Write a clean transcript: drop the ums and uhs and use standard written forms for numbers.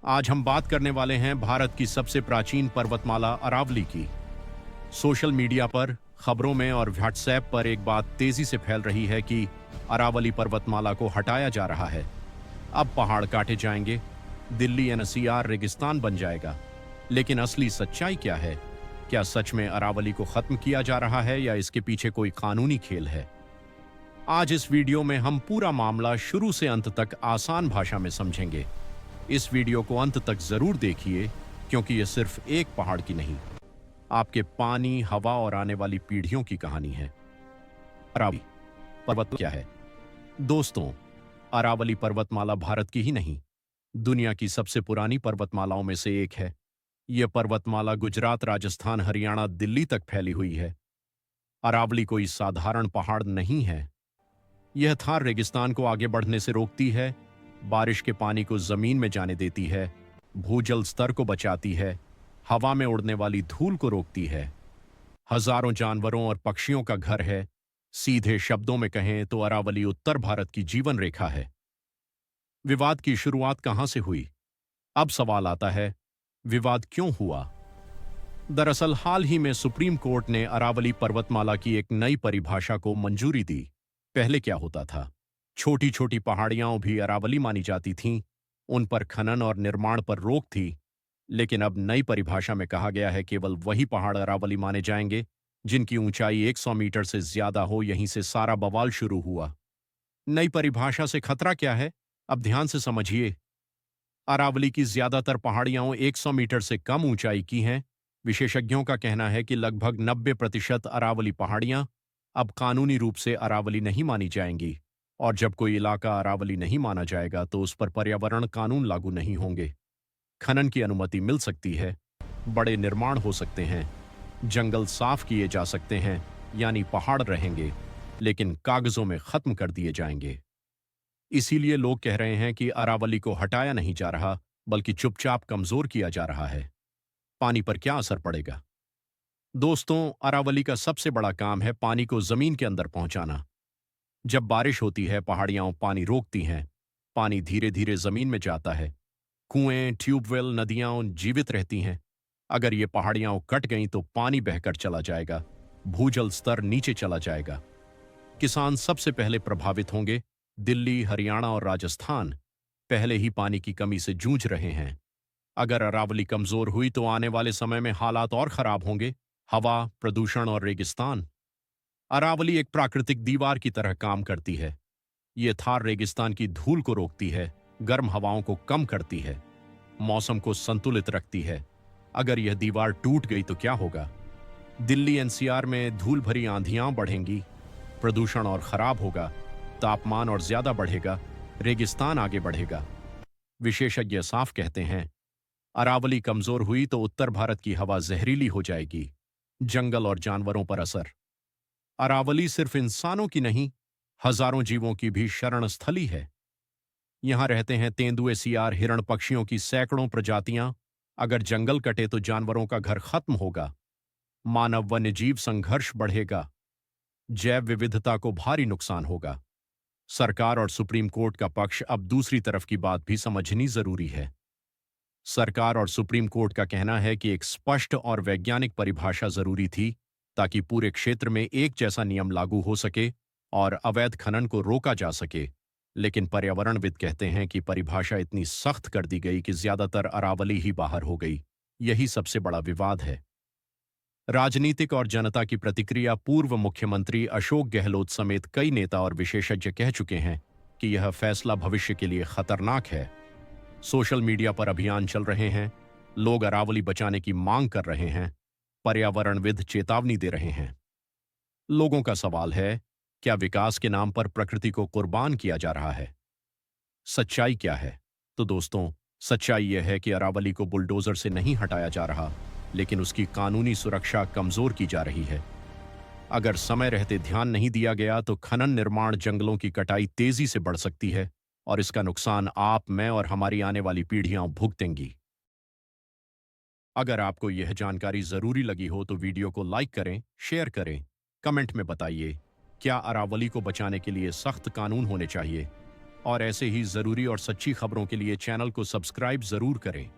आज हम बात करने वाले हैं भारत की सबसे प्राचीन पर्वतमाला अरावली की। सोशल मीडिया पर, खबरों में और व्हाट्सएप पर एक बात तेजी से फैल रही है कि अरावली पर्वतमाला को हटाया जा रहा है। अब पहाड़ काटे जाएंगे, दिल्ली एनसीआर रेगिस्तान बन जाएगा। लेकिन असली सच्चाई क्या है? क्या सच में अरावली को खत्म किया जा रहा है या इसके पीछे कोई कानूनी खेल है? आज इस वीडियो में हम पूरा मामला शुरू से अंत तक आसान भाषा में समझेंगे। इस वीडियो को अंत तक जरूर देखिए, क्योंकि यह सिर्फ एक पहाड़ की नहीं, आपके पानी, हवा और आने वाली पीढ़ियों की कहानी है। अरावली पर्वत क्या है? दोस्तों, अरावली पर्वतमाला भारत की ही नहीं, दुनिया की सबसे पुरानी पर्वतमालाओं में से एक है। यह पर्वतमाला गुजरात, राजस्थान, हरियाणा, दिल्ली तक फैली हुई है। अरावली कोई साधारण पहाड़ नहीं है। यह थार रेगिस्तान को आगे बढ़ने से रोकती है, बारिश के पानी को जमीन में जाने देती है, भूजल स्तर को बचाती है, हवा में उड़ने वाली धूल को रोकती है। हजारों जानवरों और पक्षियों का घर है। सीधे शब्दों में कहें तो अरावली उत्तर भारत की जीवन रेखा है। विवाद की शुरुआत कहां से हुई? अब सवाल आता है, विवाद क्यों हुआ? दरअसल हाल ही में सुप्रीम कोर्ट ने अरावली पर्वतमाला की एक नई परिभाषा को मंजूरी दी। पहले क्या होता था? छोटी छोटी पहाड़ियां भी अरावली मानी जाती थीं, उन पर खनन और निर्माण पर रोक थी। लेकिन अब नई परिभाषा में कहा गया है केवल वही पहाड़ अरावली माने जाएंगे जिनकी ऊंचाई 100 मीटर से ज्यादा हो। यहीं से सारा बवाल शुरू हुआ। नई परिभाषा से खतरा क्या है? अब ध्यान से समझिए। अरावली की ज्यादातर पहाड़ियां 100 मीटर से कम ऊंचाई की हैं। विशेषज्ञों का कहना है कि लगभग 90% अरावली पहाड़ियां अब कानूनी रूप से अरावली नहीं मानी जाएंगी। और जब कोई इलाका अरावली नहीं माना जाएगा तो उस पर पर्यावरण कानून लागू नहीं होंगे। खनन की अनुमति मिल सकती है, बड़े निर्माण हो सकते हैं, जंगल साफ किए जा सकते हैं, यानी पहाड़ रहेंगे, लेकिन कागजों में खत्म कर दिए जाएंगे। इसीलिए लोग कह रहे हैं कि अरावली को हटाया नहीं जा रहा, बल्कि चुपचाप कमजोर किया जा रहा है। पानी पर क्या असर पड़ेगा? दोस्तों, अरावली का सबसे बड़ा काम है पानी को जमीन के अंदर पहुंचाना। जब बारिश होती है, पहाड़ियां पानी रोकती हैं, पानी धीरे धीरे जमीन में जाता है। कुएं, ट्यूबवेल, नदियां जीवित रहती हैं। अगर ये पहाड़ियां कट गईं तो पानी बहकर चला जाएगा, भूजल स्तर नीचे चला जाएगा। किसान सबसे पहले प्रभावित होंगे। दिल्ली, हरियाणा और राजस्थान पहले ही पानी की कमी से जूझ रहे हैं। अगर अरावली कमजोर हुई तो आने वाले समय में हालात और खराब होंगे। हवा, प्रदूषण और रेगिस्तान। अरावली एक प्राकृतिक दीवार की तरह काम करती है। ये थार रेगिस्तान की धूल को रोकती है, गर्म हवाओं को कम करती है, मौसम को संतुलित रखती है। अगर यह दीवार टूट गई तो क्या होगा? दिल्ली एनसीआर में धूल भरी आंधियां बढ़ेंगी, प्रदूषण और खराब होगा, तापमान और ज्यादा बढ़ेगा, रेगिस्तान आगे बढ़ेगा। विशेषज्ञ साफ कहते हैं, अरावली कमजोर हुई तो उत्तर भारत की हवा जहरीली हो जाएगी, जंगल और जानवरों पर असर। अरावली सिर्फ इंसानों की नहीं, हजारों जीवों की भी शरण स्थली है। यहां रहते हैं तेंदुए, सियार, हिरण, पक्षियों की सैकड़ों प्रजातियां। अगर जंगल कटे तो जानवरों का घर खत्म होगा, मानव वन्यजीव संघर्ष बढ़ेगा, जैव विविधता को भारी नुकसान होगा। सरकार और सुप्रीम कोर्ट का पक्ष, अब दूसरी तरफ की बात भी समझनी जरूरी है। सरकार और सुप्रीम कोर्ट का कहना है कि एक स्पष्ट और वैज्ञानिक परिभाषा जरूरी थी, ताकि पूरे क्षेत्र में एक जैसा नियम लागू हो सके और अवैध खनन को रोका जा सके। लेकिन पर्यावरणविद कहते हैं कि परिभाषा इतनी सख्त कर दी गई कि ज्यादातर अरावली ही बाहर हो गई। यही सबसे बड़ा विवाद है। राजनीतिक और जनता की प्रतिक्रिया। पूर्व मुख्यमंत्री अशोक गहलोत समेत कई नेता और विशेषज्ञ कह चुके हैं कि यह फैसला भविष्य के लिए खतरनाक है। सोशल मीडिया पर अभियान चल रहे हैं, लोग अरावली बचाने की मांग कर रहे हैं, पर्यावरणविद चेतावनी दे रहे हैं। लोगों का सवाल है, क्या विकास के नाम पर प्रकृति को कुर्बान किया जा रहा है? सच्चाई क्या है? तो दोस्तों, सच्चाई यह है कि अरावली को बुलडोजर से नहीं हटाया जा रहा, लेकिन उसकी कानूनी सुरक्षा कमजोर की जा रही है। अगर समय रहते ध्यान नहीं दिया गया तो खनन, निर्माण, जंगलों की कटाई तेजी से बढ़ सकती है और इसका नुकसान आप, मैं और हमारी आने वाली पीढ़ियां भुगतेंगी। अगर आपको यह जानकारी जरूरी लगी हो तो वीडियो को लाइक करें, शेयर करें, कमेंट में बताइए, क्या अरावली को बचाने के लिए सख्त कानून होने चाहिए? और ऐसे ही जरूरी और सच्ची खबरों के लिए चैनल को सब्सक्राइब जरूर करें।